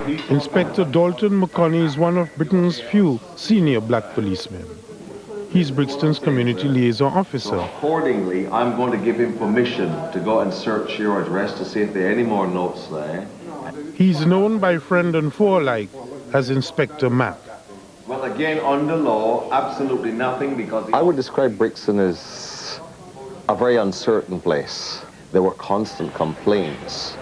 Inspector Dalton McConney is one of Britain's few senior black policemen. He's Brixton's community liaison officer. So accordingly, I'm going to give him permission to go and search your address to see if there are any more notes there. He's known by friend and foe alike as Inspector Mac. Well, again, under law, absolutely nothing because... I would describe Brixton as a very uncertain place. There were constant complaints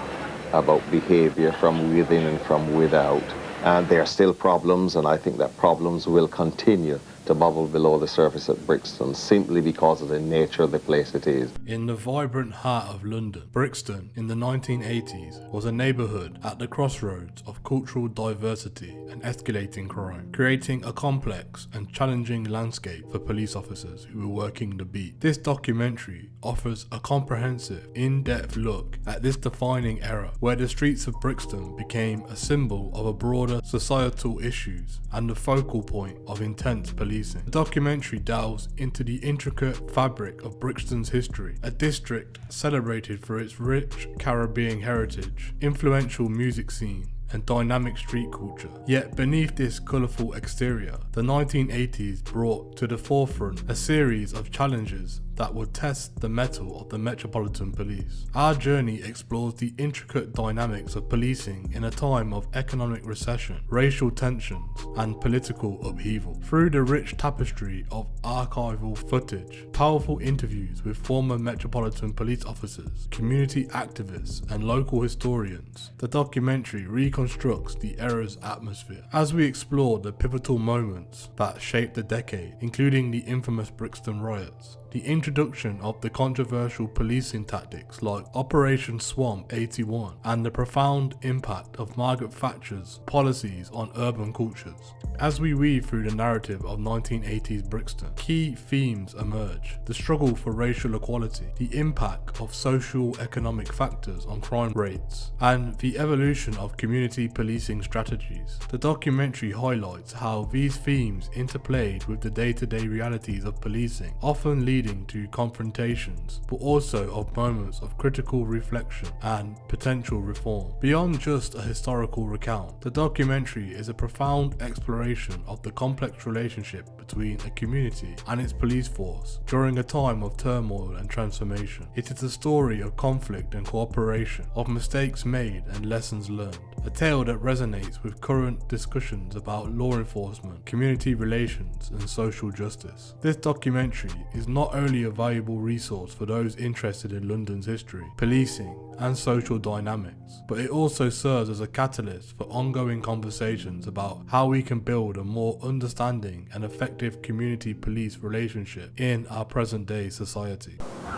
about behavior from within and from without. And there are still problems, and I think that problems will continue to bubble below the surface at Brixton simply because of the nature of the place it is. In the vibrant heart of London, Brixton in the 1980s was a neighbourhood at the crossroads of cultural diversity and escalating crime, creating a complex and challenging landscape for police officers who were working the beat. This documentary offers a comprehensive, in-depth look at this defining era where the streets of Brixton became a symbol of a broader societal issues and the focal point of intense policing. The documentary delves into the intricate fabric of Brixton's history, a district celebrated for its rich Caribbean heritage, influential music scene, and dynamic street culture. Yet beneath this colourful exterior, the 1980s brought to the forefront a series of challenges that would test the mettle of the Metropolitan Police. Our journey explores the intricate dynamics of policing in a time of economic recession, racial tensions, and political upheaval. Through the rich tapestry of archival footage, powerful interviews with former Metropolitan Police officers, community activists, and local historians, the documentary reconstructs the era's atmosphere. As we explore the pivotal moments that shaped the decade, including the infamous Brixton riots, the introduction of the controversial policing tactics like Operation Swamp 81, and the profound impact of Margaret Thatcher's policies on urban cultures. As we weave through the narrative of 1980s Brixton, key themes emerge: the struggle for racial equality, the impact of socio-economic factors on crime rates, and the evolution of community policing strategies. The documentary highlights how these themes interplayed with the day-to-day realities of policing, often leading to confrontations, but also of moments of critical reflection and potential reform. Beyond just a historical recount, the documentary is a profound exploration of the complex relationship between a community and its police force during a time of turmoil and transformation. It is a story of conflict and cooperation, of mistakes made and lessons learned, a tale that resonates with current discussions about law enforcement, community relations, and social justice. This documentary is not only a valuable resource for those interested in London's history, policing, and social dynamics, but it also serves as a catalyst for ongoing conversations about how we can build a more understanding and effective community police relationship in our present-day society.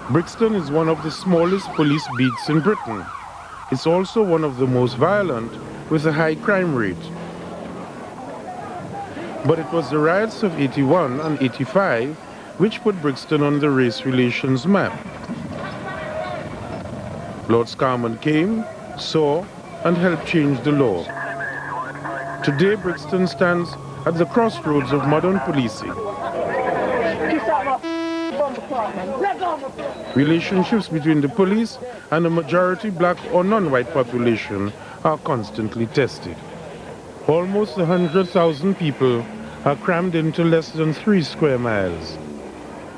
Brixton is one of the smallest police beats in Britain. It's also one of the most violent, with a high crime rate. But it was the riots of 81 and 85 which put Brixton on the race relations map. Lord Scarman came, saw, and helped change the law. Today, Brixton stands at the crossroads of modern policing. Relationships between the police and a majority black or non-white population are constantly tested. Almost 100,000 people are crammed into less than 3 square miles.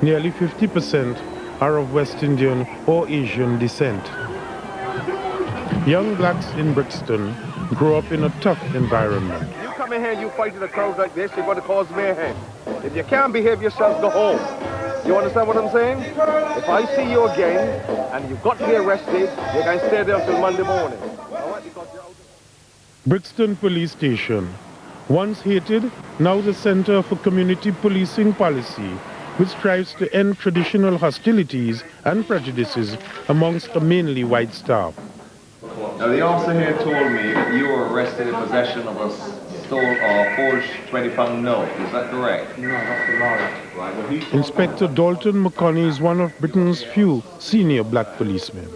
Nearly 50% are of West Indian or Asian descent. Young blacks in Brixton grow up in a tough environment. You come in here, you fight in a crowd like this, you're going to cause mayhem. If you can't behave yourself, go home. You understand what I'm saying? If I see you again and you've got to be arrested, you can stay there until Monday morning. Brixton Police Station, once hated, now the center for community policing policy, which strives to end traditional hostilities and prejudices amongst a mainly white staff. Now, the officer here told me that you were arrested in possession of a stolen or forged £20 note. Is that correct? No, that's a lie. Right, well, Inspector Dalton McConney is one of Britain's few senior black policemen.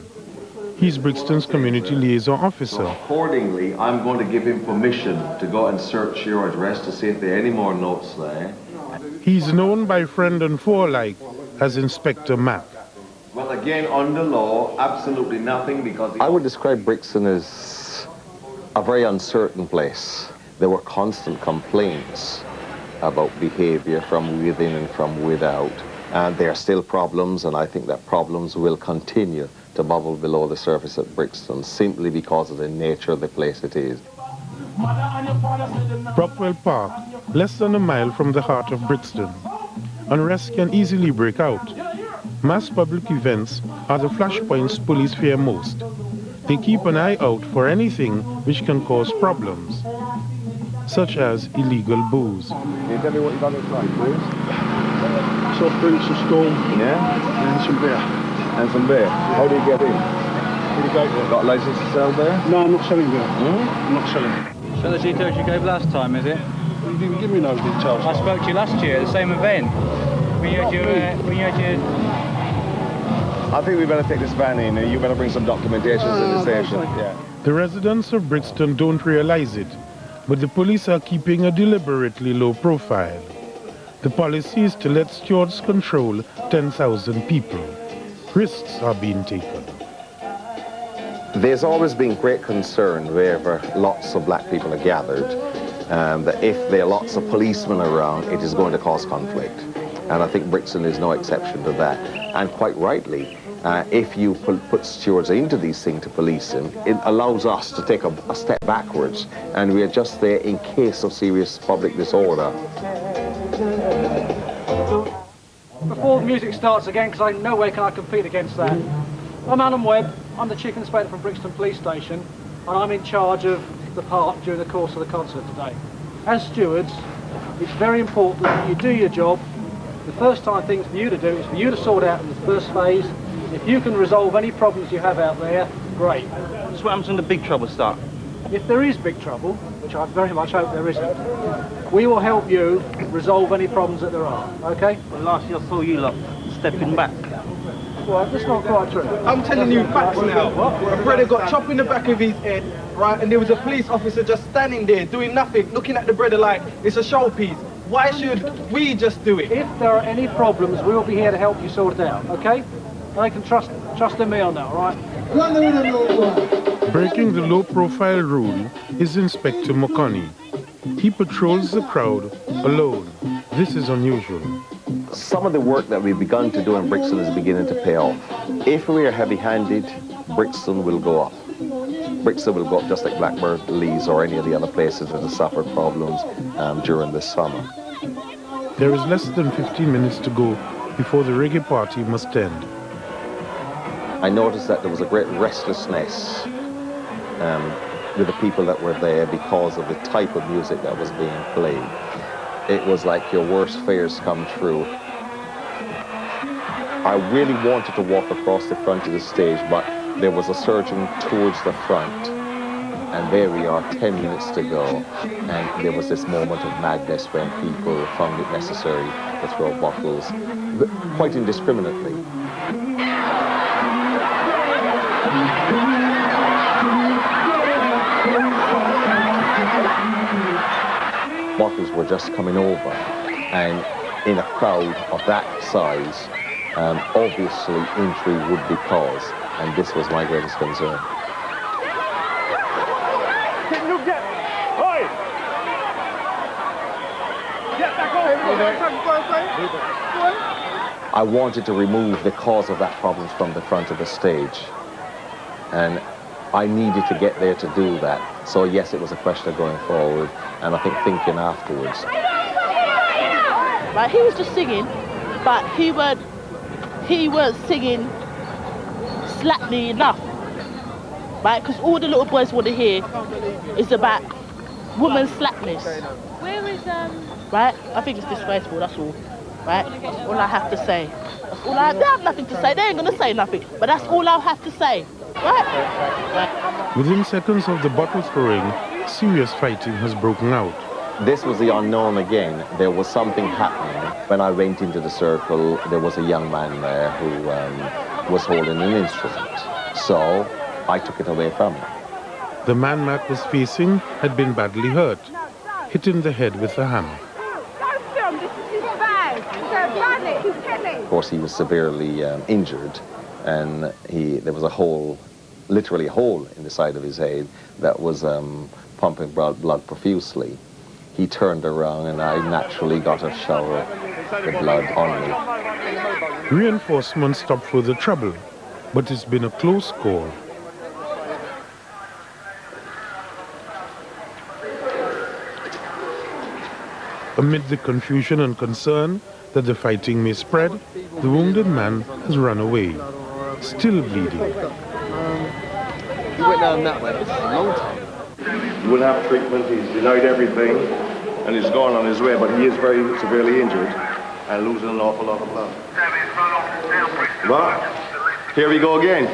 He's Brixton's community liaison officer. So accordingly, I'm going to give him permission to go and search your address to see if there are any more notes there. He's known by friend and foe alike as Inspector Mac. Well, again, under law, absolutely nothing because... I would describe Brixton as a very uncertain place. There were constant complaints about behavior from within and from without. And there are still problems, and I think that problems will continue to bubble below the surface at Brixton simply because of the nature of the place it is. Brockwell Park, less than a mile from the heart of Brixton. Unrest can easily break out. Mass public events are the flashpoints police fear most. They keep an eye out for anything which can cause problems, such as illegal booze. Can you tell me what you got inside, please? Soft drinks, a stall, Yeah? and some beer. And some beer. How do you get in? Got a license to sell beer? No, I'm not selling beer. I'm not selling. So the details you gave last time, is it? You didn't give me no details. I spoke to you last year at the same event. I think we better take this van in and you better bring some documentations in the station. Yeah. The residents of Brixton don't realize it, but the police are keeping a deliberately low profile. The policy is to let stewards control 10,000 people. Risks are being taken. There's always been great concern wherever lots of black people are gathered, that if there are lots of policemen around, it is going to cause conflict. And I think Brixton is no exception to that. And quite rightly, if you put stewards into these things to police them, it allows us to take a step backwards, and we are just there in case of serious public disorder. Before the music starts again, because no way can I compete against that, I'm Alan Webb, I'm the Chief Inspector from Brixton Police Station, and I'm in charge of the park during the course of the concert today. As stewards, it's very important that you do your job. The first time things for you to do is for you to sort out in the first phase. If you can resolve any problems you have out there, great. So what happens when the big trouble starts? If there is big trouble, which I very much hope there isn't, we will help you resolve any problems that there are, okay? Well, last year I saw you lot stepping back. Well, that's not quite true. I'm telling you facts now. A brother got chopped in the back of his head, right, and there was a police officer just standing there doing nothing, looking at the brother like it's a showpiece. Why should we just do it? If there are any problems, we will be here to help you sort it out, okay? They can trust in me on that, all right? Breaking the low-profile rule is Inspector Mokoni. He patrols the crowd alone. This is unusual. Some of the work that we've begun to do in Brixton is beginning to pay off. If we are heavy-handed, Brixton will go up. Brixton will go up just like Blackburn, Leeds, or any of the other places that have suffered problems during the summer. There is less than 15 minutes to go before the reggae party must end. I noticed that there was a great restlessness with the people that were there because of the type of music that was being played. It was like your worst fears come true. I really wanted to walk across the front of the stage, but there was a surgeon towards the front, and there we are, 10 minutes to go, and there was this moment of madness when people found it necessary to throw bottles, quite indiscriminately. Bottles were just coming over, and in a crowd of that size, obviously injury would be caused, and this was my greatest concern. Can you get... Oi! Get back on! I wanted to remove the cause of that problem from the front of the stage, and I needed to get there to do that. So yes, it was a question of going forward, and I think thinking afterwards. Right, he was just singing, but he weren't singing slackly enough, right? Because all the little boys want to hear is about woman slackness. Where is Right? I think it's disgraceful. That's all. Right? That's all I have to say. That's all they have nothing to say. They ain't gonna say nothing, but that's all I'll have to say. Right? Within seconds of the bottle throwing, serious fighting has broken out. This was the unknown again. There was something happening. When I went into the circle, there was a young man there who was holding an instrument. So I took it away from him. The man Mac was facing had been badly hurt, hit in the head with a hammer. Of course, he was severely injured, and there was a whole literally a hole in the side of his head that was pumping blood profusely. He turned around and I naturally got a shower of the blood on me. Reinforcements stopped further trouble, but it's been a close call. Amid the confusion and concern that the fighting may spread, the wounded man has run away, still bleeding. He went down that way. It's a long time. He wouldn't have treatment, he's denied everything, and he's gone on his way, but he is very severely injured and losing an awful lot of blood. But here we go again.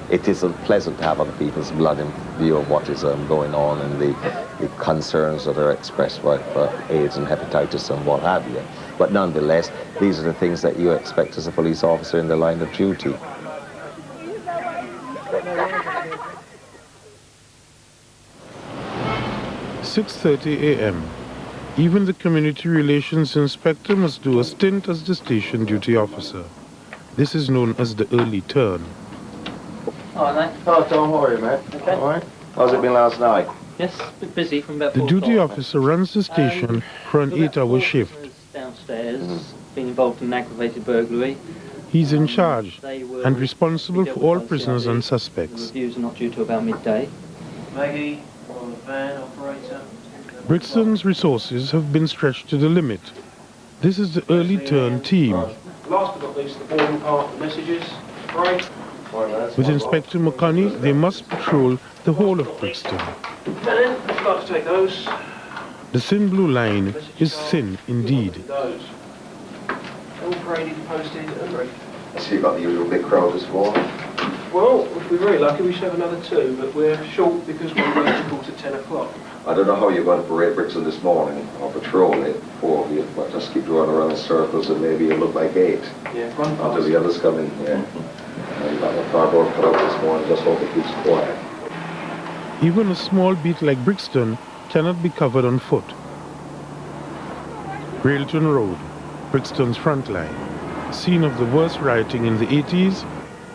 It isn't pleasant to have other people's blood in view of what is going on and the concerns that are expressed for AIDS and hepatitis and what have you. But nonetheless, these are the things that you expect as a police officer in the line of duty. "6:30 a.m. Even the community relations inspector must do a stint as the station duty officer. This is known as the early turn. All right, mate. Hello, Tom. How are you, mate? Okay. All right. How's it been last night? Yes, a bit busy from about The 4 duty o'clock. officer runs the station for an 8-hour shift. Downstairs, been involved in an aggravated burglary. He's in charge They were and responsible for all prisoners and The suspects. reviews are not due to about midday. Maggie, on the van operator. Brixton's resources have been stretched to the limit. This is the early turn team. Last but not least, the boarding part, the messages. Right. With Inspector McConney, they must patrol the whole of Brixton. And then, start to take those. The thin blue line is thin indeed. Those. All graded, posted, and ready. So you got the usual big crowd this morning? Well, if we're very lucky, we should have another 2, but we're short because we're going to 10 o'clock. I don't know how you're going to parade Brixton this morning or patrol it, 4 of you, but just keep running around in circles and maybe it'll look like 8 Yeah, run until fast. the others come in. Yeah. You've got the cardboard cut out this morning, just hope it keeps quiet. Even a small beat like Brixton cannot be covered on foot. Railton Road, Brixton's front line, scene of the worst rioting in the 80s,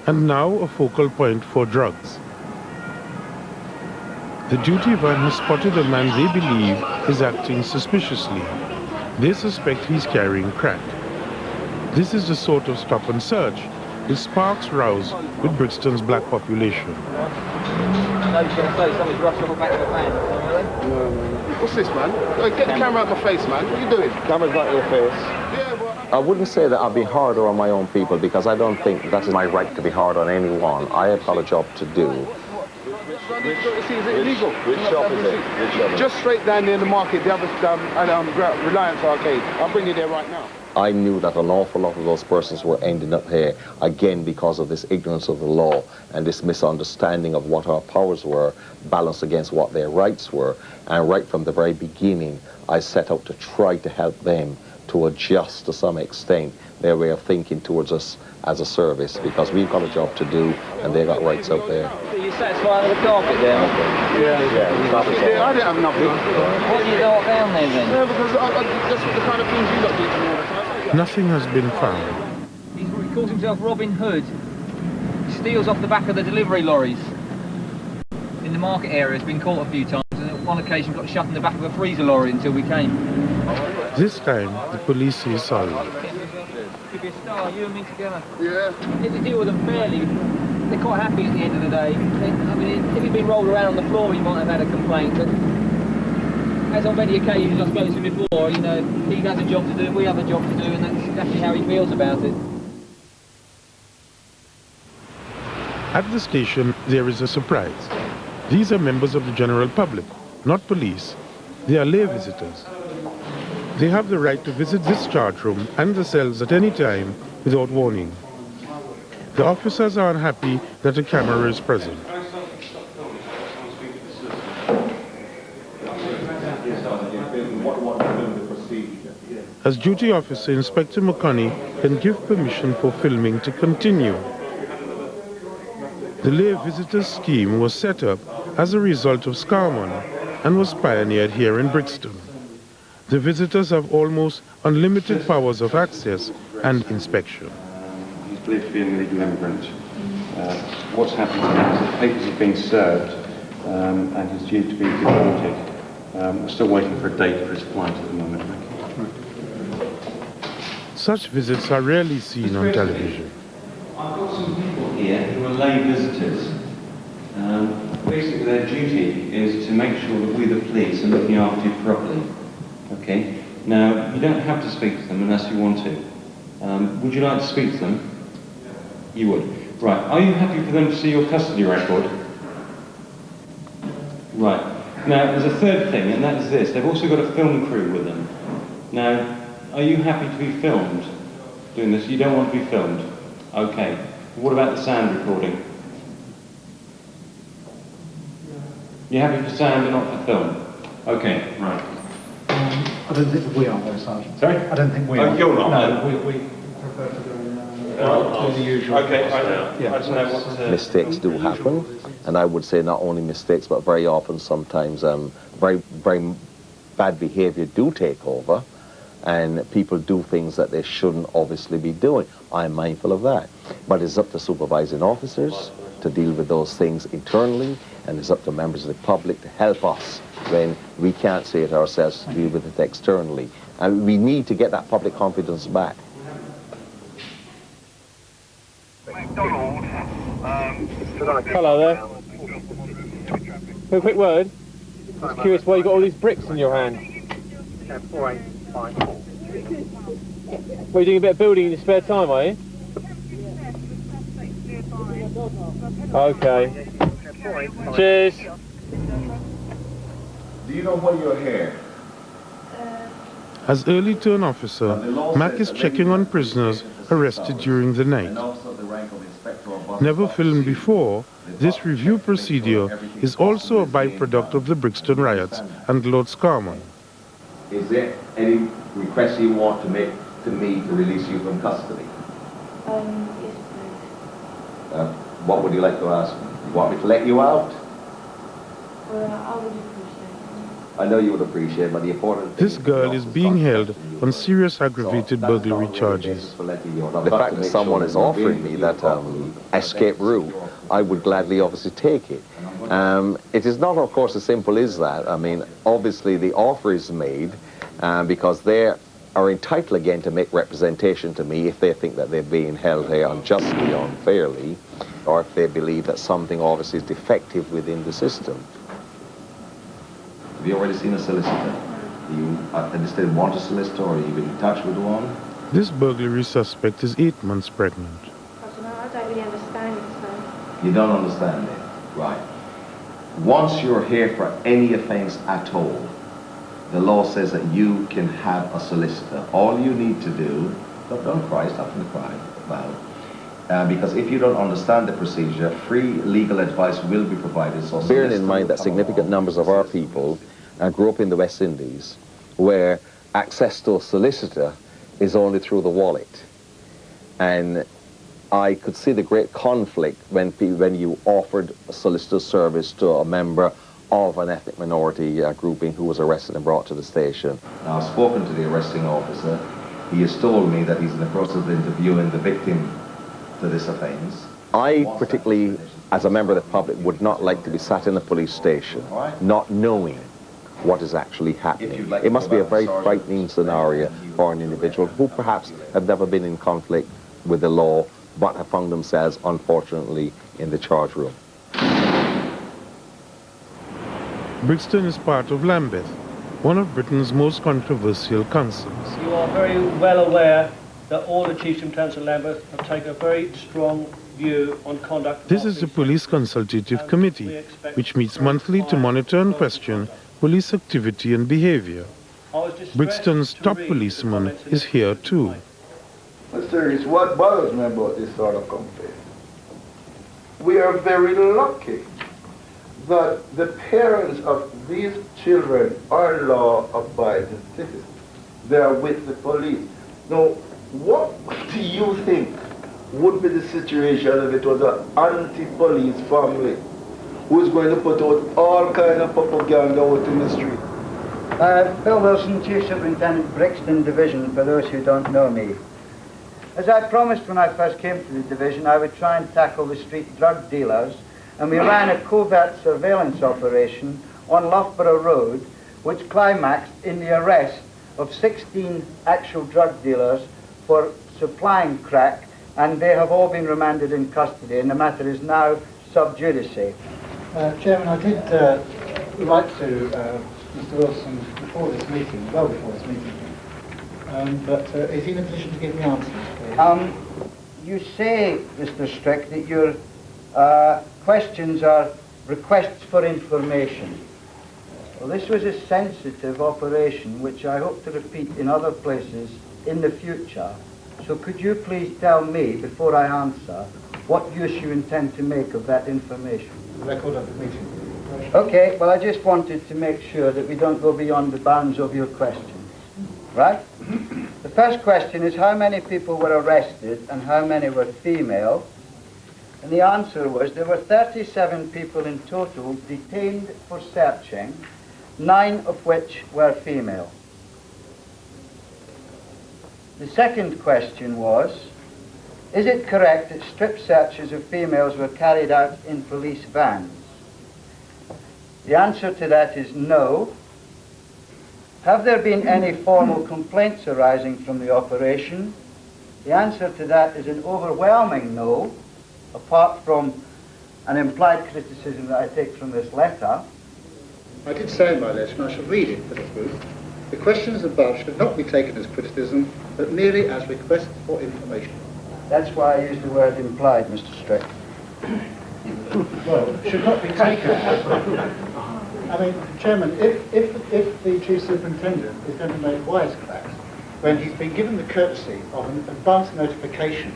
and now a focal point for drugs. The duty van has spotted a man they believe is acting suspiciously. They suspect he's carrying crack. This is the sort of stop and search that sparks rows with Brixton's black population. Somebody's rushed off the back of the van. What's this, man? Get the camera out my face, man. What are you doing? Camera's not your face. Yeah, but... I wouldn't say that I'll be harder on my own people because I don't think that is my right to be hard on anyone. I have got a job to do. Is it illegal? Which shop is it? Which shop is it? Just straight down near the market, the other Reliance Arcade. I'll bring you there right now. I knew that an awful lot of those persons were ending up here, again, because of this ignorance of the law and this misunderstanding of what our powers were, balanced against what their rights were. And right from the very beginning, I set out to try to help them to adjust to some extent their way of thinking towards us as a service, because we've got a job to do and they've got rights out there. So you're satisfied with the carpet there? Yeah, I didn't have enough. What do you got down there then? Yeah, because that's what the kind of things you got to do all the time. Nothing has been found. He calls himself Robin Hood. He steals off the back of the delivery lorries. In the market area, has been caught a few times, and on one occasion got shut in the back of a freezer lorry until we came. This time, the police say sorry. Could be a star, you and me together. Yeah. If you deal with them fairly, they're quite happy at the end of the day. I mean, if he'd been rolled around on the floor, he might have had a complaint, but as on many occasions I spoke to him before, you know, he has a job to do, we have a job to do, and that's exactly how he feels about it. At the station, there is a surprise. These are members of the general public, not police. They are lay visitors. They have the right to visit this charge room and the cells at any time without warning. The officers are unhappy that a camera is present. As duty officer, Inspector McConney can give permission for filming to continue. The lay visitors scheme was set up as a result of Scarman and was pioneered here in Brixton. The visitors have almost unlimited powers of access and inspection. He's believed to be an illegal immigrant. What's happened to him is that papers have been served and he's due to be deported. We're still waiting for a date for his flight at the moment. Such visits are rarely seen on television. I've got some people here who are lay visitors. Basically their duty is to make sure that we, the police, are looking after you properly. Okay? Now, you don't have to speak to them unless you want to. Would you like to speak to them? You would. Right. Are you happy for them to see your custody record? Right. Now, there's a third thing, and that is this. They've also got a film crew with them. Now, are you happy to be filmed doing this? You don't want to be filmed? Okay. What about the sound recording? You're happy for sound and not for film? Okay, right. I don't think we are, though, Sergeant. Sorry? I don't think we are. Oh, you're not? No, we prefer to go the usual. Okay, I don't know what... Mistakes do happen, and I would say not only mistakes, but very often sometimes very bad behaviour do take over, and people do things that they shouldn't obviously be doing. I'm mindful of that. But it's up to supervising officers to deal with those things internally, and it's up to members of the public to help us when we can't say it ourselves, to deal with it externally. And we need to get that public confidence back. Hello there. A quick word. Just curious why you got all these bricks in your hand. Well, you're doing a bit of building in your spare time, are you? Okay. Cheers. Do you know why you're here? As early turn officer, Mac is checking on prisoners arrested during the night. Never filmed before, this review procedure is also a byproduct of the Brixton riots and Lord's Common. Is there any request you want to make to me to release you from custody? Yes, please. What would you like to ask me? You want me to let you out? I would appreciate it. I know you would appreciate it, but the important thing This girl is being held on serious aggravated burglary charges. The fact that someone is offering me that escape route, I would gladly obviously take it. It is not, of course, as simple as that. I mean, obviously the offer is made because they are entitled again to make representation to me if they think that they're being held here unjustly, unfairly, or if they believe that something obviously is defective within the system. Have you already seen a solicitor? Do you understand want a solicitor, or are you in touch with one? This burglary suspect is 8 months pregnant. I don't really understand it, so... You don't understand it? Right. Once you're here for any offence at all, the law says that you can have a solicitor. All you need to do, don't cry, stop from the cry, loud. Because if you don't understand the procedure, free legal advice will be provided. So bearing in mind that significant numbers of our people grew up in the West Indies, where access to a solicitor is only through the wallet. And I could see the great conflict when you offered a solicitor service to a member of an ethnic minority grouping who was arrested and brought to the station. Now, I've spoken to the arresting officer. He has told me that he's in the process of interviewing the victim to this offence. I particularly, as a member of the public, would not like to be sat in a police station not knowing what is actually happening. It must be a very frightening scenario for an individual who perhaps have never been in conflict with the law but have found themselves, unfortunately, in the charge room. Brixton is part of Lambeth, one of Britain's most controversial councils. You are very well aware that all the chiefs in Council Lambeth have taken a very strong view on conduct. This is the Police Consultative Committee, which meets monthly to monitor and question police activity and behaviour. Brixton's top policeman is here too. Sir, it's what bothers me about this sort of complaint. We are very lucky that the parents of these children are law-abiding citizens. They are with the police. Now, what do you think would be the situation if it was an anti-police family who's going to put out all kind of propaganda out in the street? Bill Wilson, Chief Superintendent, Brixton Division, for those who don't know me. As I promised when I first came to the division, I would try and tackle the street drug dealers, and we ran a covert surveillance operation on Loughborough Road, which climaxed in the arrest of 16 actual drug dealers for supplying crack, and they have all been remanded in custody, and the matter is now sub judice. Chairman, I did write to Mr. Wilson before this meeting, well before this meeting, but is he in a position to give me answers? You say, Mr. Strick, that your questions are requests for information. Well, this was a sensitive operation which I hope to repeat in other places in the future. So could you please tell me, before I answer, what use you intend to make of that information? The record of the meeting. Okay, well, I just wanted to make sure that we don't go beyond the bounds of your questions. Right? The first question is how many people were arrested and how many were female? And the answer was there were 37 people in total detained for searching, 9 of which were female. The second question was, is it correct that strip searches of females were carried out in police vans? The answer to that is no. Have there been any formal complaints arising from the operation? The answer to that is an overwhelming no, apart from an implied criticism that I take from this letter. I did say in my letter, and I shall read it for the truth, the questions above should not be taken as criticism, but merely as requests for information. That's why I used the word implied, Mr. Strick. Well, should not be taken as... I mean, Chairman, if the Chief Superintendent is going to make wisecracks when he's been given the courtesy of an advance notification,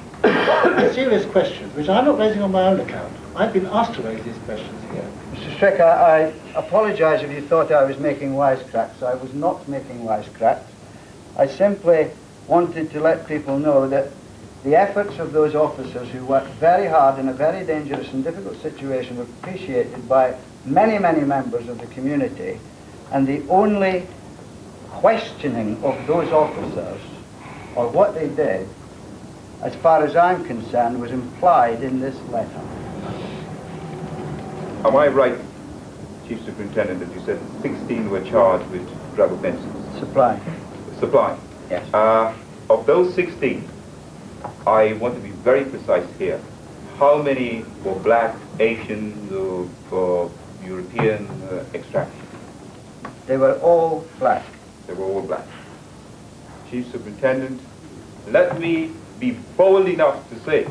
serious questions, which I'm not raising on my own account. I've been asked to raise these questions here. Mr. Strick, I apologise if you thought I was making wisecracks. I was not making wisecracks. I simply wanted to let people know that the efforts of those officers who worked very hard in a very dangerous and difficult situation were appreciated by many, many members of the community, and the only questioning of those officers or what they did, as far as I'm concerned, was implied in this letter. Am I right, Chief Superintendent, that you said 16 were charged with drug offences? Supply. Supply? Yes. Of those 16, I want to be very precise here. How many were black, Asian, or European extraction? They were all black. They were all black. Chief Superintendent, let me be bold enough to say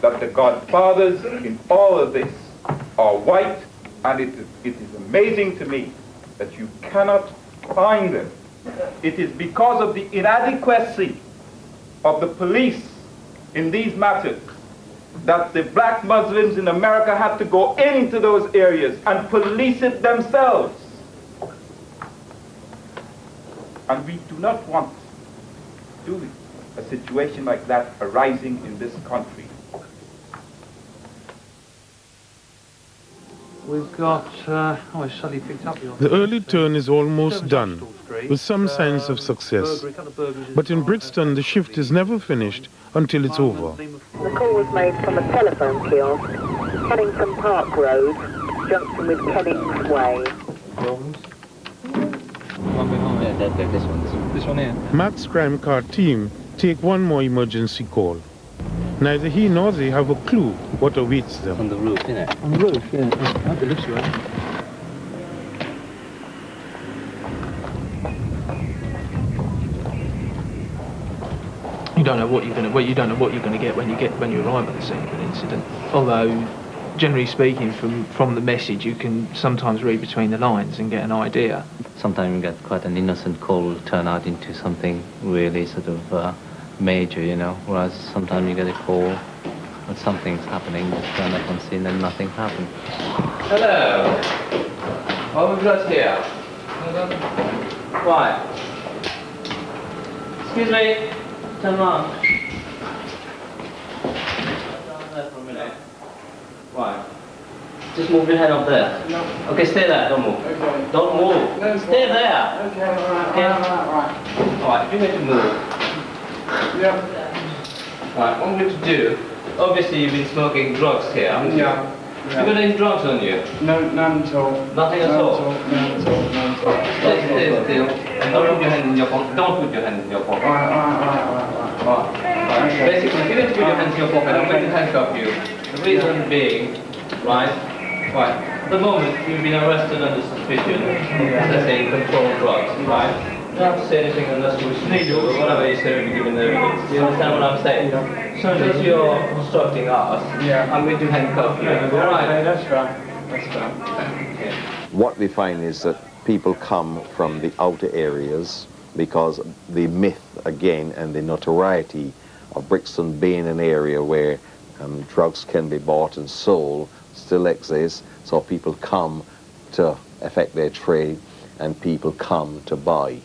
that the godfathers in all of this are white, and it is amazing to me that you cannot find them. It is because of the inadequacy of the police in these matters that the black Muslims in America had to go into those areas and police it themselves. And we do not want a situation like that arising in this country. We've got, oh, it's suddenly picked up your... The early turn is almost done, with some signs of success. But in Brixton, the shift is never finished until it's over. The call was made from a telephone kiosk, Kennington Park Road, junction with Kennings Way. This one here. Matt's crime car team take one more emergency call. Neither he nor they have a clue what awaits them. On the roof, innit? On the roof, yeah. That looks right. You don't know what you're going to get when you arrive at the scene of an incident. Although, generally speaking, from the message, you can sometimes read between the lines and get an idea. Sometimes you get quite an innocent call turn out into something really sort of major, you know. Whereas sometimes you get a call that something's happening, just turn up on scene and nothing happens. Hello. What have we got here? Right. Excuse me. Turn around. Down there for a minute. Right. Just move your head up there. No. Okay, stay there. Don't move. Okay. Don't move. No, stay there. Okay, all right. Okay. All right. All right. You need to move. Yeah. Right, what I'm going to do, obviously you've been smoking drugs here, haven't you? Yeah. You got any drugs on you? No, none at all. Nothing at all? None at all, none at all. Stay still. And don't put your hand in your pocket. Don't put your hand in your pocket. Right. Basically, if you need to put your hands in your pocket, I'm going to handcuff you. The reason being, right, at the moment you've been arrested under suspicion of possessing controlled drugs, right? You don't have to say anything unless you wish to do, or whatever you say will be given the evidence. Do you understand what I'm saying? So since you're obstructing us, I'm going to handcuff you. Alright? That's fine. That's fine. What we find is that people come from the outer areas because the myth, again, and the notoriety of Brixton being an area where drugs can be bought and sold still exists, so people come to effect their trade and people come to buy.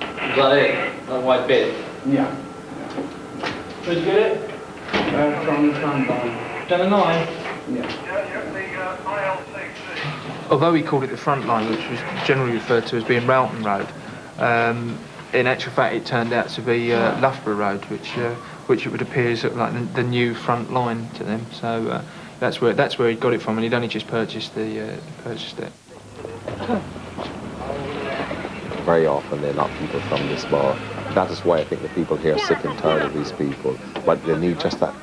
Is that it? That white bit? Yeah. Where'd you get it? From the front line. Down the 9? Yeah. Although he called it the front line, which was generally referred to as being Rowton Road, in actual fact it turned out to be Loughborough Road, which it would appear is sort of like the new front line to them. So that's where he got it from, and he'd only just purchased it. Very often they're not people from this bar. That is why I think the people here are sick and tired of these people. But they need just that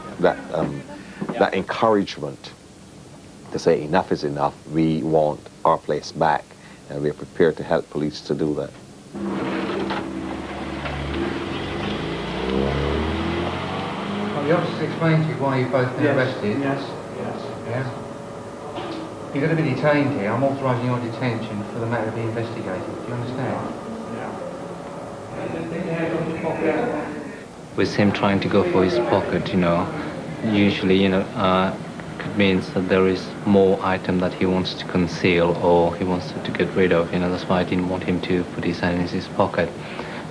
encouragement to say enough is enough. We want our place back, and we're prepared to help police to do that. Well, the officer explained to you why you've both been arrested. Yes. Yeah? You're going to be detained here. I'm authorising your detention for the matter to be investigated. Do you understand? With him trying to go for his pocket, usually, it means that there is more item that he wants to conceal or he wants to get rid of. That's why I didn't want him to put his hand in his pocket.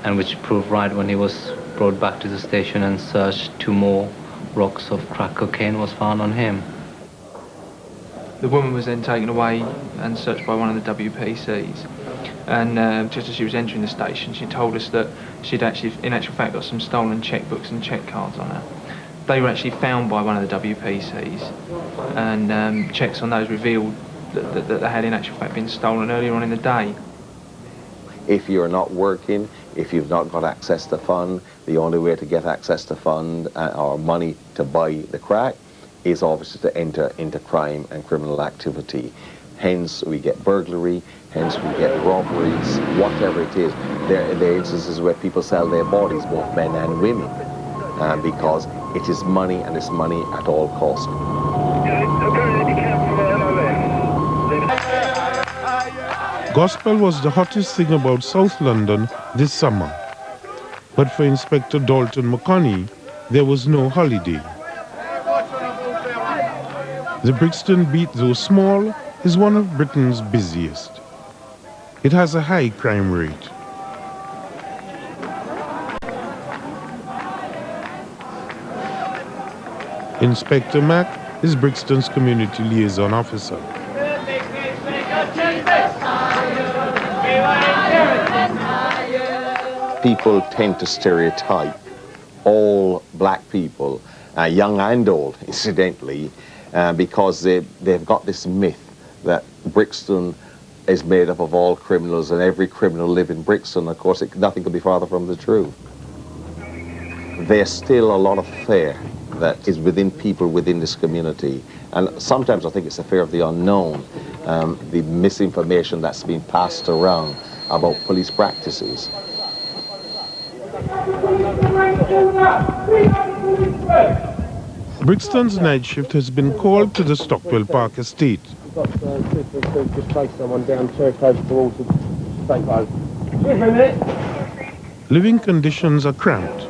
And which proved right when he was brought back to the station and searched, 2 more rocks of crack cocaine was found on him. The woman was then taken away and searched by one of the WPCs. And just as she was entering the station, she told us that she'd actually, in actual fact, got some stolen checkbooks and check cards on her. They were actually found by one of the WPCs, and checks on those revealed that they had in actual fact been stolen earlier on in the day. If you're not working, if you've not got access to fund, the only way to get access to fund or money to buy the crack is obviously to enter into crime and criminal activity. Hence we get burglary, hence we get robberies, whatever it is. There are instances where people sell their bodies, both men and women, because it is money, and it's money at all costs. Gospel was the hottest thing about South London this summer. But for Inspector Dalton McConney, there was no holiday. The Brixton beat, though small, is one of Britain's busiest. It has a high crime rate. Inspector Mack is Brixton's community liaison officer. People tend to stereotype all black people, young and old, incidentally, because they've got this myth that Brixton is made up of all criminals and every criminal live in Brixton. Of course, nothing could be farther from the truth. There's still a lot of fear that is within people within this community. And sometimes I think it's a fear of the unknown, the misinformation that's been passed around about police practices. Brixton's night shift has been called to the Stockwell Park estate. Just place someone down very close towards the state road. Excuse me a minute. Living conditions are cramped.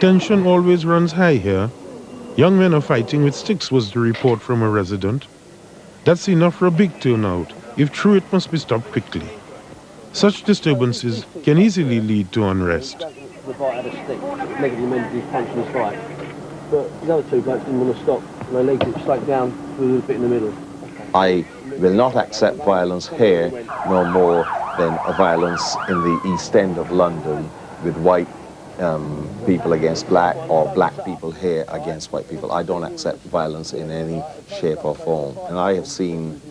Tension always runs high here. Young men are fighting with sticks, was the report from a resident. That's enough for a big turnout. If true, it must be stopped quickly. Such disturbances can easily lead to unrest. The bite had a stick, negatively mentally punching his bite. But the other 2 blokes didn't want to stop, and they legged it straight down through the bit in the middle. I will not accept violence here, no more than a violence in the East End of London with white people against black or black people here against white people. I don't accept violence in any shape or form. And I have seen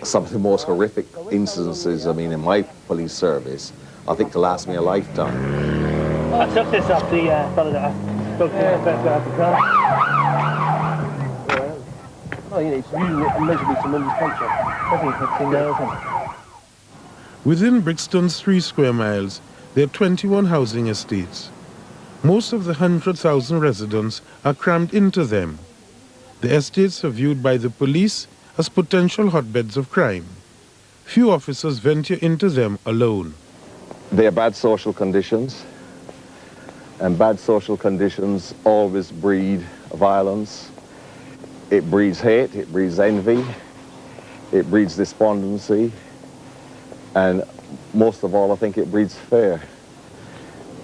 some of the most horrific instances, I mean, in my police service, I think to last me a lifetime. I took this off the fellow that I spoke to. The car. Oh, you know, measure me some money's contract. I think 15 miles on. Within Brixton's 3 square miles, there are 21 housing estates. Most of the 100,000 residents are crammed into them. The estates are viewed by the police as potential hotbeds of crime. Few officers venture into them alone. They are bad social conditions, and bad social conditions always breed violence. It breeds hate, it breeds envy, it breeds despondency, and most of all, I think it breeds fear.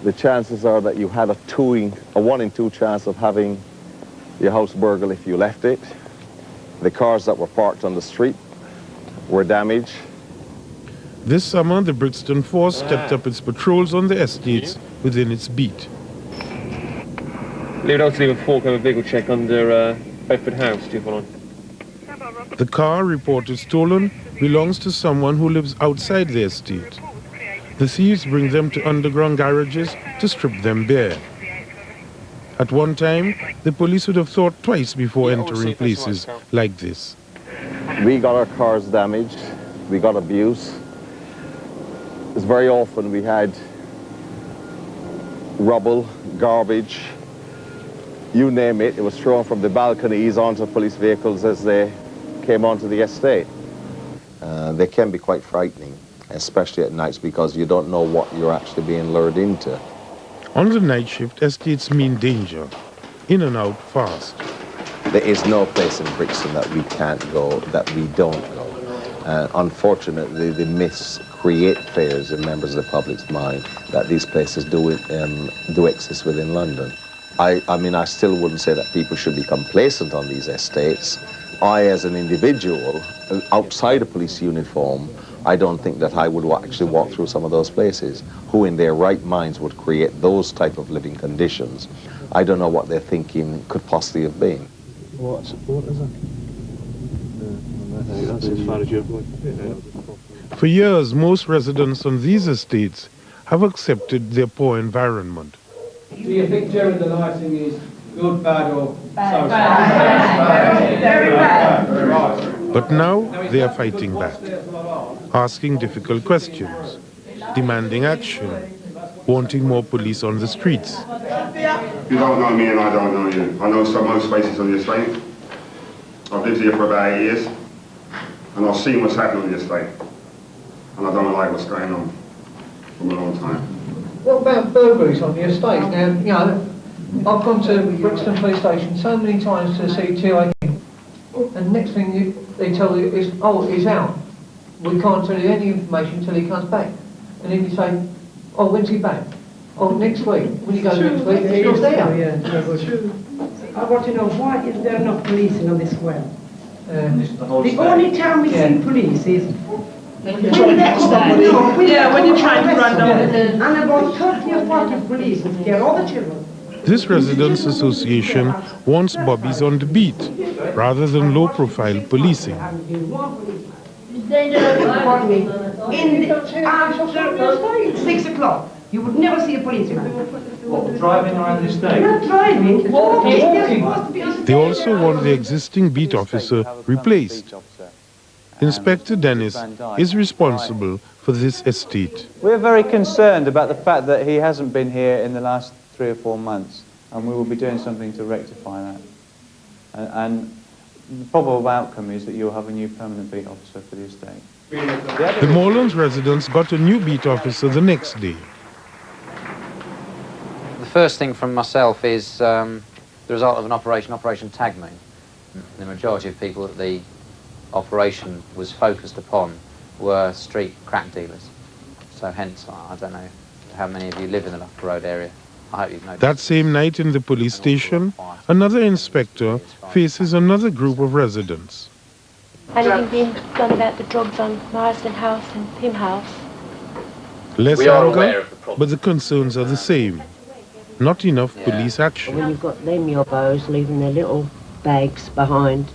The chances are that you had a 1 in 2 chance of having your house burgled if you left it. The cars that were parked on the street were damaged. This summer, the Brixton Force stepped up its patrols on the estates within its beat. Leave it out to leave a fork of a vehicle check under Bedford House, 241. The car, reported stolen, belongs to someone who lives outside the estate. The thieves bring them to underground garages to strip them bare. At one time, the police would have thought twice before entering places like this. We got our cars damaged, we got abuse. It's very often we had rubble, garbage, you name it, it was thrown from the balconies onto police vehicles as they came onto the estate. They can be quite frightening, especially at nights, because you don't know what you're actually being lured into. On the night shift, estates mean danger, in and out fast. There is no place in Brixton that we can't go, that we don't go. Unfortunately, the myths create fears in members of the public's mind that these places do exist within London. I mean, I still wouldn't say that people should be complacent on these estates. I, as an individual, outside a police uniform, I don't think that I would actually walk through some of those places. Who in their right minds would create those type of living conditions? I don't know what their thinking could possibly have been. What support is that? That's as far as you're going. For years, most residents on these estates have accepted their poor environment. Do you think during the lighting is good, bad, or bad? Bad. Very bad. But now they are fighting back, asking difficult questions, demanding action, wanting more police on the streets. You don't know me and I don't know you. I know most faces on the estate. I've lived here for about 8 years, and I've seen what's happening on the estate. And I don't like what's going on from a long time. What about burglaries on the estate? Now, you know, I've gone to Brixton Police Station so many times to see TI, and next thing they tell you is, oh, he's out. We can't tell you any information until he comes back. And then you say, oh, when's he back? Oh, next week. When you go next week, he's not there. Yeah. I want to know, why is there no policing on the square? The only time we see police is when you're trying to run down. And about 30 or 40 police will scare all the children. This Residents Association wants bobbies on the beat, rather than low-profile policing. After 6 o'clock, you would never see a policeman. What, driving around the estate? Not driving, walking. They also want the existing beat officer replaced. Inspector Dennis is responsible for this estate. We're very concerned about the fact that he hasn't been here in the last 3 or 4 months, and we will be doing something to rectify that. And the probable outcome is that you'll have a new permanent beat officer for the estate. The Morelands residents got a new beat officer the next day. The first thing from myself is the result of an Operation Tag Me. The majority of people that the operation was focused upon were street crack dealers. So hence, I don't know how many of you live in the Loughborough Road area. I hope you've noticed. That same night in the police station, another inspector faces another group of residents. Anything being done about the drugs on Marsden House and Pym House? Less anger, but the concerns are the same. not enough police action. When you've got them yobbos leaving their little bags behind,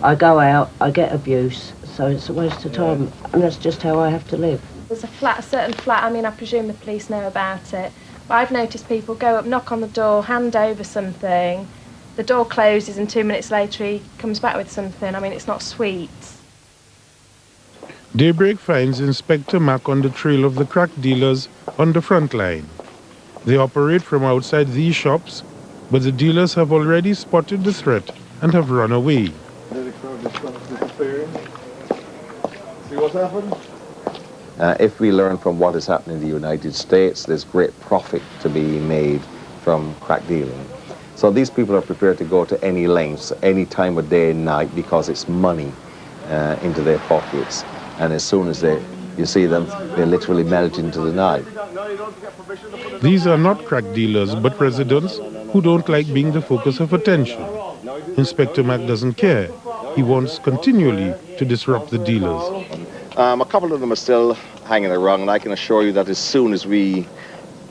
I go out, I get abuse, so it's a waste of time, and that's just how I have to live. There's a certain flat, I mean, I presume the police know about it, but I've noticed people go up, knock on the door, hand over something, the door closes and 2 minutes later he comes back with something. I mean, it's not sweet. Daybreak finds Inspector Mack on the trail of the crack dealers on the front line. They operate from outside these shops, but the dealers have already spotted the threat and have run away. See what's happened? If we learn from what is happening in the United States, there's great profit to be made from crack dealing. So these people are prepared to go to any lengths, any time of day and night, because it's money into their pockets. And as soon as you see them, they literally melt into the night. These are not crack dealers, but residents who don't like being the focus of attention. Inspector Mack doesn't care. He wants continually to disrupt the dealers. A couple of them are still hanging around, and I can assure you that as soon as we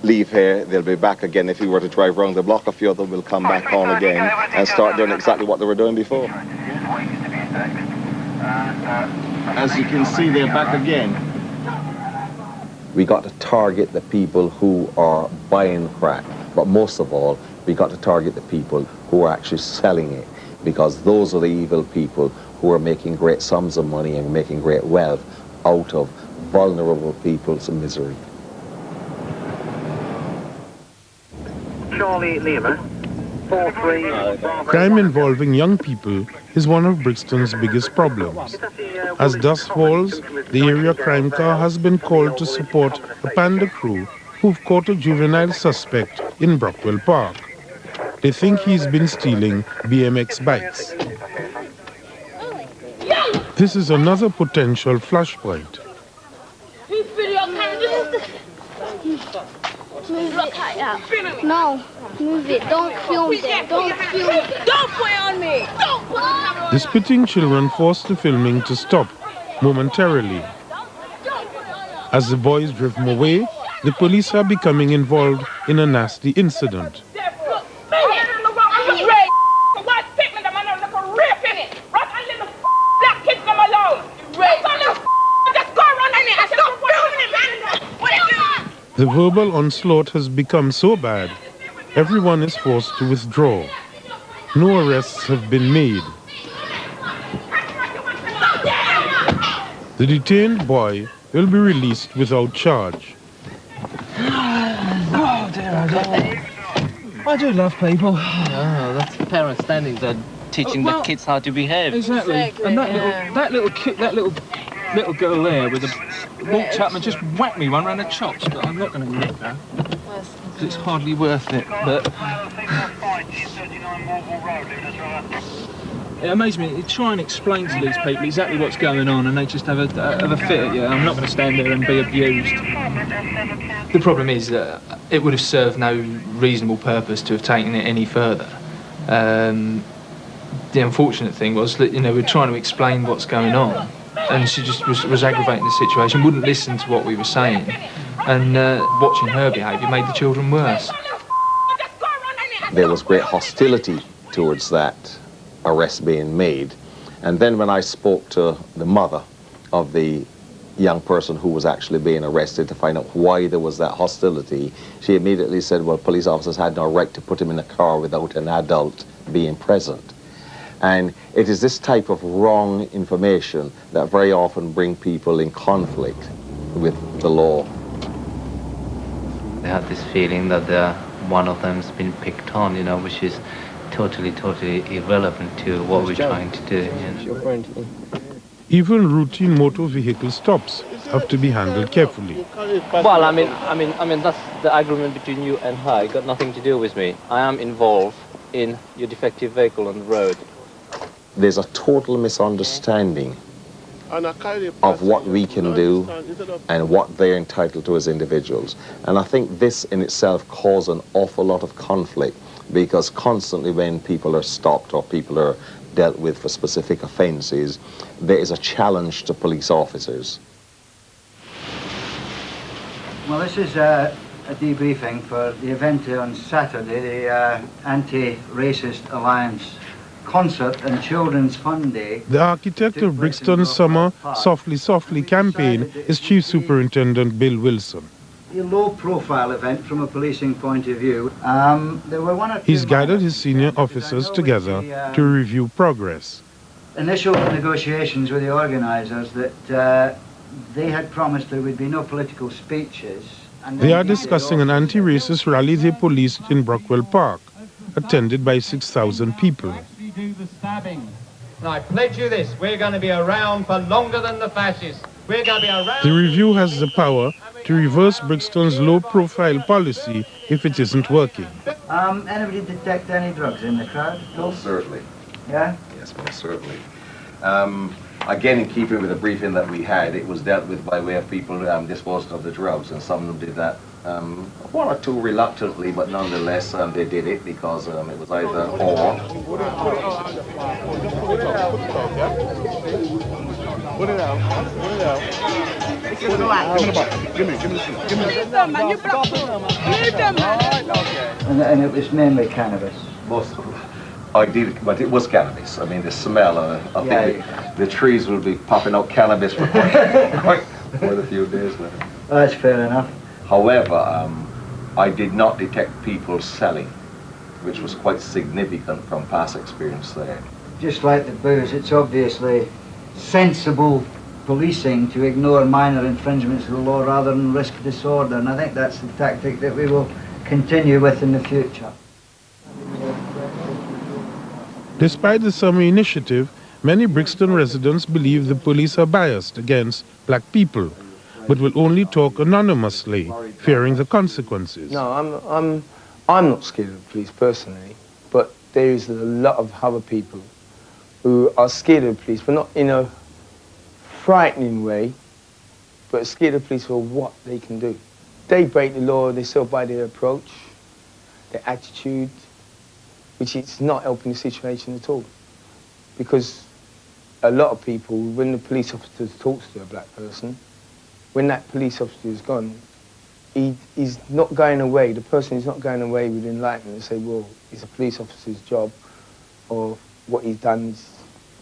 leave here, they'll be back again. If we were to drive around the block, a few of them will come back on again and start doing exactly what they were doing before. As you can see, they're back again. We got to target the people who are buying crack, but most of all, we got to target the people who are actually selling it, because those are the evil people who are making great sums of money and making great wealth out of vulnerable people's misery. Charlie Lima, 4-3. Crime involving young people is one of Brixton's biggest problems. As dusk falls, the area crime car has been called to support a panda crew who've caught a juvenile suspect in Brockwell Park. They think he's been stealing BMX bikes. This is another potential flashpoint. Move it. No, move it. Don't film it. Don't film it. Don't play on me. Don't play on me. The spitting children forced the filming to stop momentarily. As the boys driven away, the police are becoming involved in a nasty incident. The verbal onslaught has become so bad, everyone is forced to withdraw. No arrests have been made. The detained boy will be released without charge. Oh dear, oh dear. I do love people. No, that's parents standing there teaching the kids how to behave. Exactly. And that little girl there with the walked up and just whacked me one round the chops, but I'm not going to admit that because it's hardly worth it. But it amazes me. You try and explain to these people exactly what's going on, and they just have a fit at you. I'm not going to stand there and be abused. The problem is that it would have served no reasonable purpose to have taken it any further. The unfortunate thing was that, you know, we're trying to explain what's going on, and she just was aggravating the situation, wouldn't listen to what we were saying, and watching her behaviour made the children worse. There was great hostility towards that arrest being made, and then when I spoke to the mother of the young person who was actually being arrested to find out why there was that hostility, she immediately said, well, police officers had no right to put him in a car without an adult being present. And it is this type of wrong information that very often bring people in conflict with the law. They have this feeling that one of them's been picked on, you know, which is totally irrelevant to what we're trying to do. You know? Even routine motor vehicle stops have to be handled carefully. Well, I mean, that's the agreement between you and her. It got nothing to do with me. I am involved in your defective vehicle on the road. There's a total misunderstanding of what we can do and what they're entitled to as individuals. And I think this in itself causes an awful lot of conflict, because constantly when people are stopped or people are dealt with for specific offences, there is a challenge to police officers. Well, this is a debriefing for the event on Saturday, the Anti-Racist Alliance Concert and Children's Fun Day. The architect of Brixton's summer Softly Softly campaign is Chief Superintendent Bill Wilson. A low-profile event from a policing point of view. There were one or two He's gathered his senior officers together to review progress. Initial negotiations with the organisers that they had promised there would be no political speeches. And they are discussing an anti-racist rally they policed in Brockwell Park, attended by 6,000 people. Do the stabbing. And I pledge you this, we're going to be around for longer than the fascists. We're going to be around. The review has the power to reverse Brixton's low-profile policy if it isn't working. Anybody detect any drugs in the crowd? Most certainly. Yeah? Yes, most certainly. Again, in keeping with the briefing that we had, it was dealt with by way of people disposing of the drugs, and some of them did that one or two reluctantly, but nonetheless they did it because it was either or. Put it out. Put it out. Give me the bottle. Give me. Leave them, man. You block them. Leave them, man. And it was mainly cannabis. Most of them. Ideally, but it was cannabis. I mean, the smell of the trees will be popping out cannabis for quite a few days later. That's fair enough. However, I did not detect people selling, which was quite significant from past experience there. Just like the booze, it's obviously sensible policing to ignore minor infringements of the law rather than risk disorder, and I think that's the tactic that we will continue with in the future. Despite the summer initiative, many Brixton residents believe the police are biased against black people, but will only talk anonymously, fearing the consequences. No, I'm not scared of the police personally, but there is a lot of other people who are scared of the police, but not in a frightening way, but scared of the police for what they can do. They break the law, they sell by their approach, their attitude, which is not helping the situation at all. Because a lot of people, when the police officer talks to a black person, when that police officer is gone, he's not going away, the person is not going away with enlightenment and say, well, it's a police officer's job, or what he's done,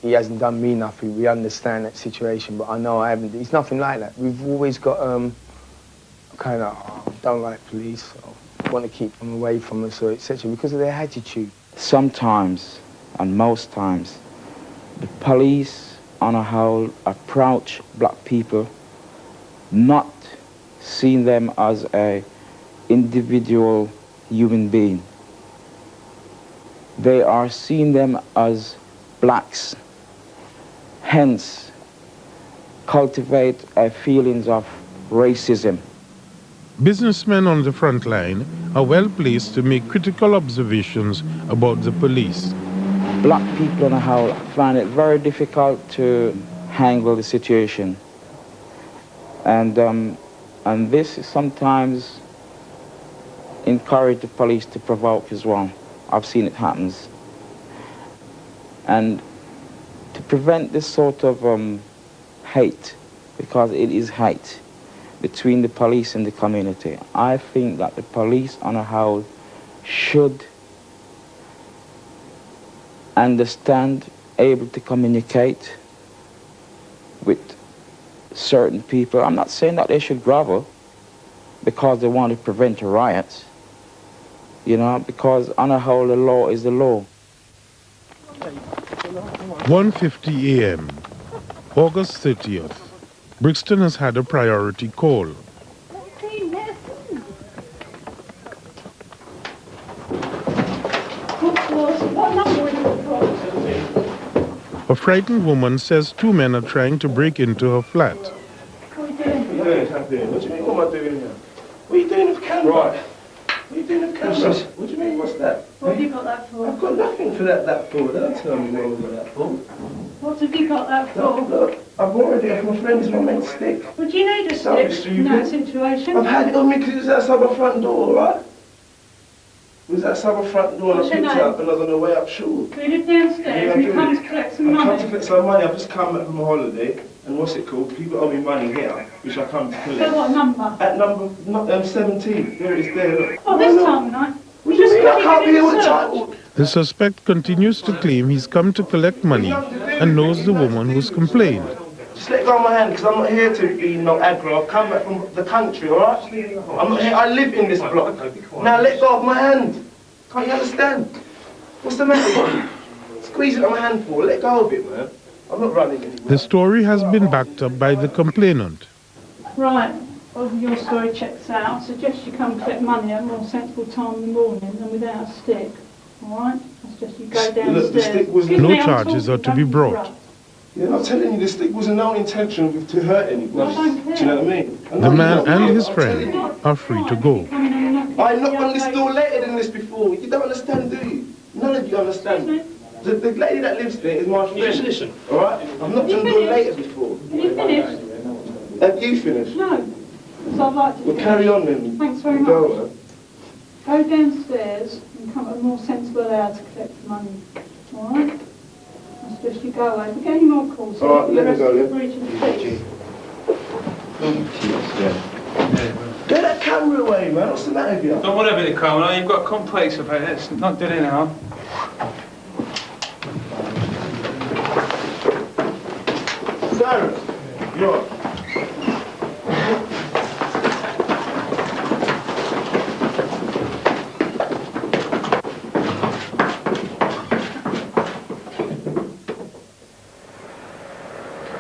he hasn't done me nothing, we understand that situation, but I know I haven't. It's nothing like that. We've always got kind of, don't like police, or want to keep them away from us, or etc., because of their attitude. Sometimes, and most times, the police on a whole approach black people not seeing them as an individual human being. They are seeing them as blacks, hence cultivate feelings of racism. Businessmen on the front line are well placed to make critical observations about the police. Black people on the whole find it very difficult to handle the situation. And this is sometimes encourage the police to provoke as well. I've seen it happens. And to prevent this sort of hate, because it is hate, between the police and the community, I think that the police on a whole should understand, able to communicate with certain people. I'm not saying that they should grovel because they want to prevent a riot, you know, because on a whole the law is the law. 1:50 a.m., August 30th. Brixton has had a priority call. A frightened woman says two men are trying to break into her flat. What are you doing? What do you mean, what am I doing here? What are you doing with camera? Right. What are you doing with camera? What do you mean, what's that? What have you got that for? I've got nothing for that for. Don't tell me what I've got that for. What have you got that for? Look, I've borrowed it from a friend's my mate's stick. Would you need a stick in that situation? I've had it on me because it was outside my front door, right? was outside my front door and I picked it up and I was on the way up short. So you live downstairs and you come to collect some money? I come to collect some money. I've just come back from a holiday and what's it called? People owe me money here, which I come to collect. So what number? At number 17. There it is there, look. Oh, this time of night? What do you mean? I can't be here all the time. The suspect continues to claim he's come to collect money and knows the woman who's complained. Just let go of my hand, because I'm not here to be no aggro. I've come back from the country, all right? I'm not here. I live in this block. Now let go of my hand. Can't you understand? What's the matter? Squeeze it on my hand for. Let go of it, man. I'm not running anymore. The story has been backed up by the complainant. Right. Well, your story checks out. I suggest you come collect money at a more sensible time in the morning than without a stick. All right? I suggest you go downstairs. Look, the stick was... No charges are to be brought. Yeah, I'm telling you, the stick was no intention to hurt anybody. Do you know what I mean? The man and his friend are free to go. I knocked on this door later than this before. You don't understand, do you? None of you understand. The lady that lives there is my friend. You just listen. All right? I've knocked on the door later before. Have you finished? Have you finished? No. So I'd like to Well, carry on then. Thanks very much. Go downstairs and come at a more sensible hour to collect the money. All right? I suggest you go away. If you get any more calls, all right, let me go, yeah. Breach of the peace. Get that camera away, man. What's the matter with you? Don't worry about it, Carl. You've got a complex about it. It's not doing any harm. Cyrus, you're...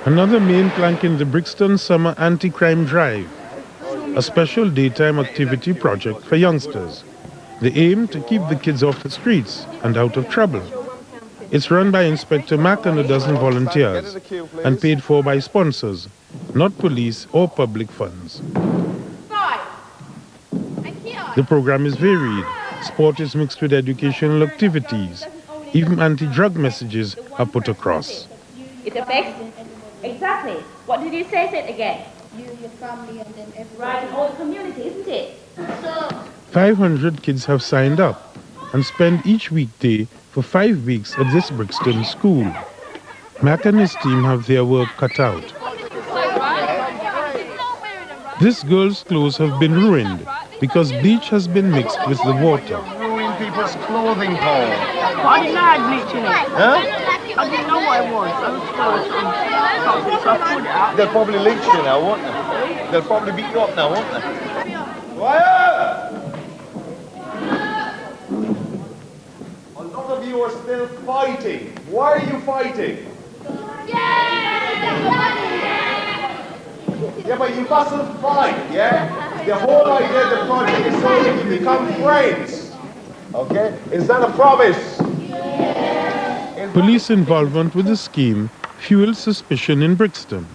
Another main plank in the Brixton Summer Anti-Crime Drive, a special daytime activity project for youngsters. The aim to keep the kids off the streets and out of trouble. It's run by Inspector Mack and a dozen volunteers and paid for by sponsors, not police or public funds. The program is varied. Sport is mixed with educational activities. Even anti-drug messages are put across. It affects... Exactly. What did you say? Say it again. You, your family, and then everybody. Right, the whole community, isn't it? So... 500 kids have signed up and spend each weekday for 5 weeks at this Brixton school. Mack and his team have their work cut out. This girl's clothes have been ruined because bleach has been mixed with the water. Ruin people's clothing, Paul. I didn't know I had bleach in it. Huh? I didn't know what it was. So I pulled it out. They'll probably lynch you now, won't they? They'll probably beat you up now, won't they? Quiet! A lot of you are still fighting. Why are you fighting? Yeah, but you mustn't fight, yeah? The whole idea of the project is so that you become friends. Okay? Is that a promise? Police involvement with the scheme fueled suspicion in Brixton.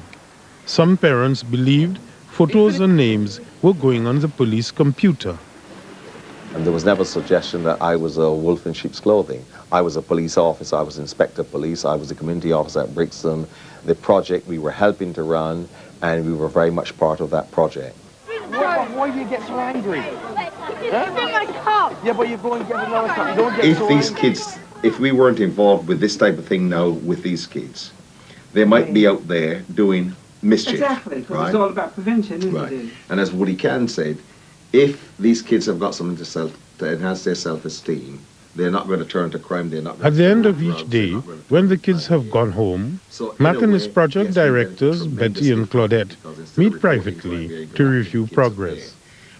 Some parents believed photos and names were going on the police computer. And there was never a suggestion that I was a wolf in sheep's clothing. I was a police officer, I was inspector of police, I was a community officer at Brixton. The project we were helping to run, and we were very much part of that project. Why do you get so angry? Huh? Yeah, but you go and get another cup. You don't get If so these angry. kids, if we weren't involved with this type of thing now with these kids, they might be out there doing mischief. Exactly, because right? it's all about prevention, isn't Right. it? And as Woody Can said, if these kids have got something to enhance their self-esteem, they're not going to turn to crime. They're not going At the end of each day, when the kids have gone home, Mack and his project directors, Betty and Claudette, meet privately to review progress.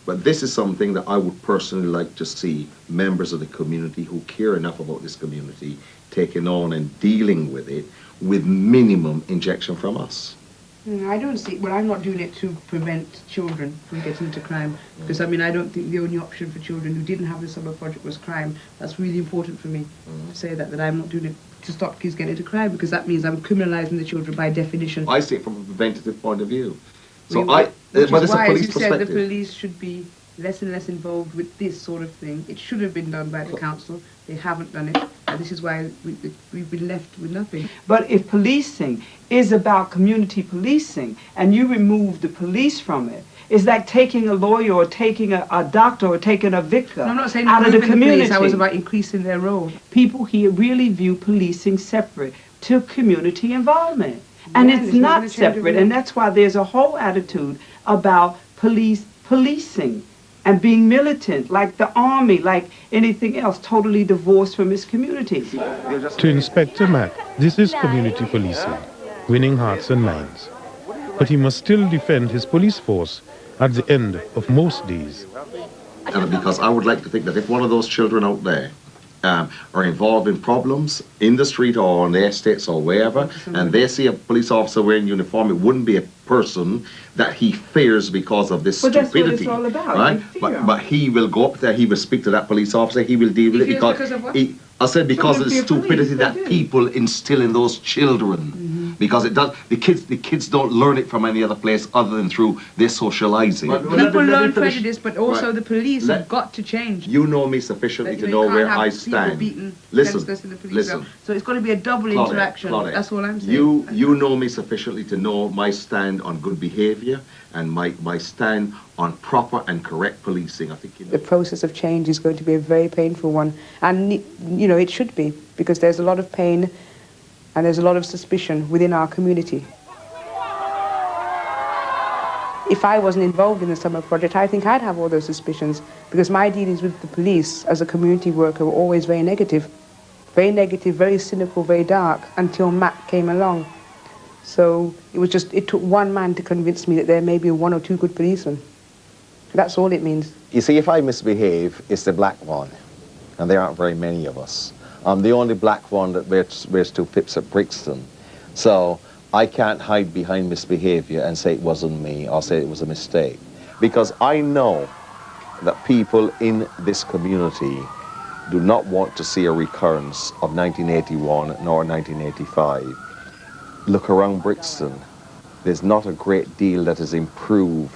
But this is something that I would personally like to see members of the community who care enough about this community taking on and dealing with it with minimum injection from us. I don't see, well, I'm not doing it to prevent children from getting into crime, because I mean, I don't think the only option for children who didn't have the summer project was crime. That's really important for me to say that I'm not doing it to stop kids getting into crime, because that means I'm criminalising the children by definition. I see it from a preventative point of view. So Which is but it's a why, police as you said, the perspective. police should be less and less involved with this sort of thing. It should have been done by the council. They haven't done it. And this is why we've been left with nothing. But if policing is about community policing and you remove the police from it, it's like taking a lawyer or taking a doctor or taking a vicar I'm not saying out of the community. Police, I was about increasing their role. People here really view policing separate to community involvement. And Yeah, it's there's not nothing to change separate, with and that. that's why there's a whole attitude about policing and being militant, like the army, like anything else, totally divorced from its community. To Inspector Mack, this is community policing, winning hearts and minds. But he must still defend his police force at the end of most days. Because I would like to think that if one of those children out there are involved in problems in the street or on the estates or wherever, and they see a police officer wearing uniform, it wouldn't be a person that he fears because of this Well, that's stupidity. what it's all about. Right? They fear. But he will go up there, he will speak to that police officer, he will deal with He it fears because of what? I said because of the Something for your stupidity police, that they do. people instill in those children. Because it does, the kids don't learn it from any other place other than through their socializing. People learn prejudice, but also Right. the police have got to change. You know me sufficiently to know You can't where have I people stand. beating Listen, youngsters in the police listen. cell. So it's got to be a double Claudette, interaction. Claudette, That's all I'm saying. You know me sufficiently to know my stand on good behavior and my stand on proper and correct policing. I think you know. The process of change is going to be a very painful one, and you know it should be, because there's a lot of pain and there's a lot of suspicion within our community. If I wasn't involved in the summer project, I think I'd have all those suspicions, because my dealings with the police as a community worker were always very negative, very cynical, very dark, until Matt came along. So it took one man to convince me that there may be one or two good policemen. That's all it means. You see, if I misbehave, it's the black one, and there aren't very many of us. I'm the only black one that wears two pips at Brixton. So I can't hide behind misbehavior and say it wasn't me or say it was a mistake. Because I know that people in this community do not want to see a recurrence of 1981 nor 1985. Look around Brixton. There's not a great deal that has improved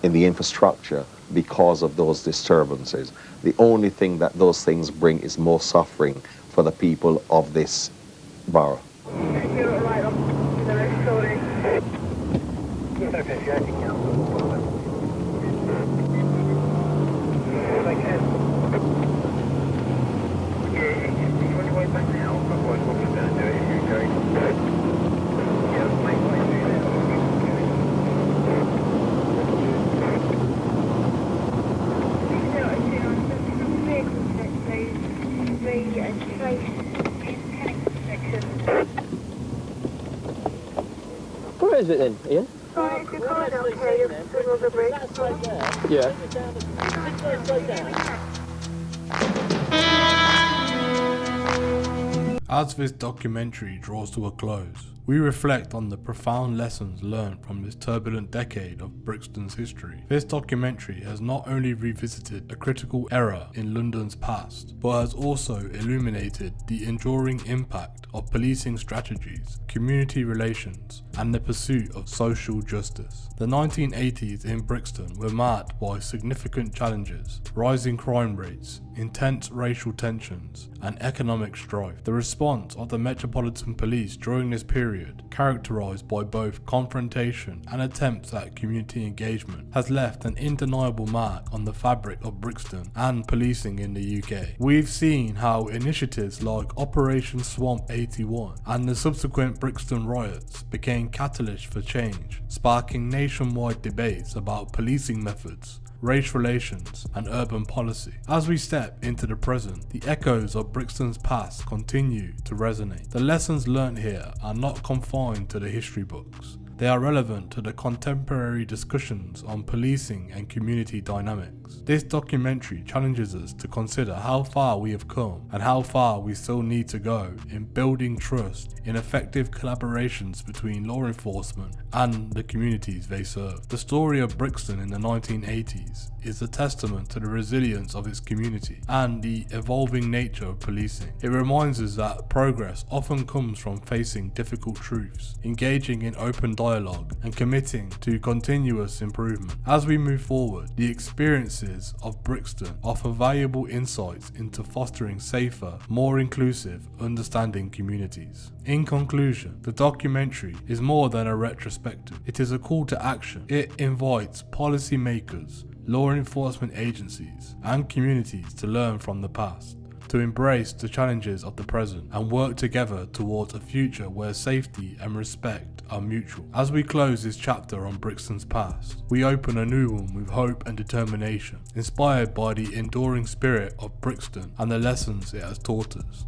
in the infrastructure because of those disturbances. The only thing that those things bring is more suffering for the people of this borough. Where is it then, Ian? Yeah. As this documentary draws to a close, we reflect on the profound lessons learned from this turbulent decade of Brixton's history. This documentary has not only revisited a critical era in London's past, but has also illuminated the enduring impact of policing strategies, community relations, and the pursuit of social justice. The 1980s in Brixton were marked by significant challenges, rising crime rates, intense racial tensions, and economic strife. The response of the Metropolitan Police during this period, characterised by both confrontation and attempts at community engagement, has left an undeniable mark on the fabric of Brixton and policing in the UK. We've seen how initiatives like Operation Swamp 81 and the subsequent Brixton riots became catalysts for change, sparking nationwide debates about policing methods, race relations, and urban policy. As we step into the present, the echoes of Brixton's past continue to resonate. The lessons learnt here are not confined to the history books. They are relevant to the contemporary discussions on policing and community dynamics. This documentary challenges us to consider how far we have come and how far we still need to go in building trust in effective collaborations between law enforcement and the communities they serve. The story of Brixton in the 1980s is a testament to the resilience of its community and the evolving nature of policing. It reminds us that progress often comes from facing difficult truths, engaging in open dialogue dialogue and committing to continuous improvement. As we move forward, the experiences of Brixton offer valuable insights into fostering safer, more inclusive, understanding communities. In conclusion, the documentary is more than a retrospective. It is a call to action. It invites policymakers, law enforcement agencies, and communities to learn from the past, to embrace the challenges of the present, and work together towards a future where safety and respect are mutual. As we close this chapter on Brixton's past, we open a new one with hope and determination, inspired by the enduring spirit of Brixton and the lessons it has taught us.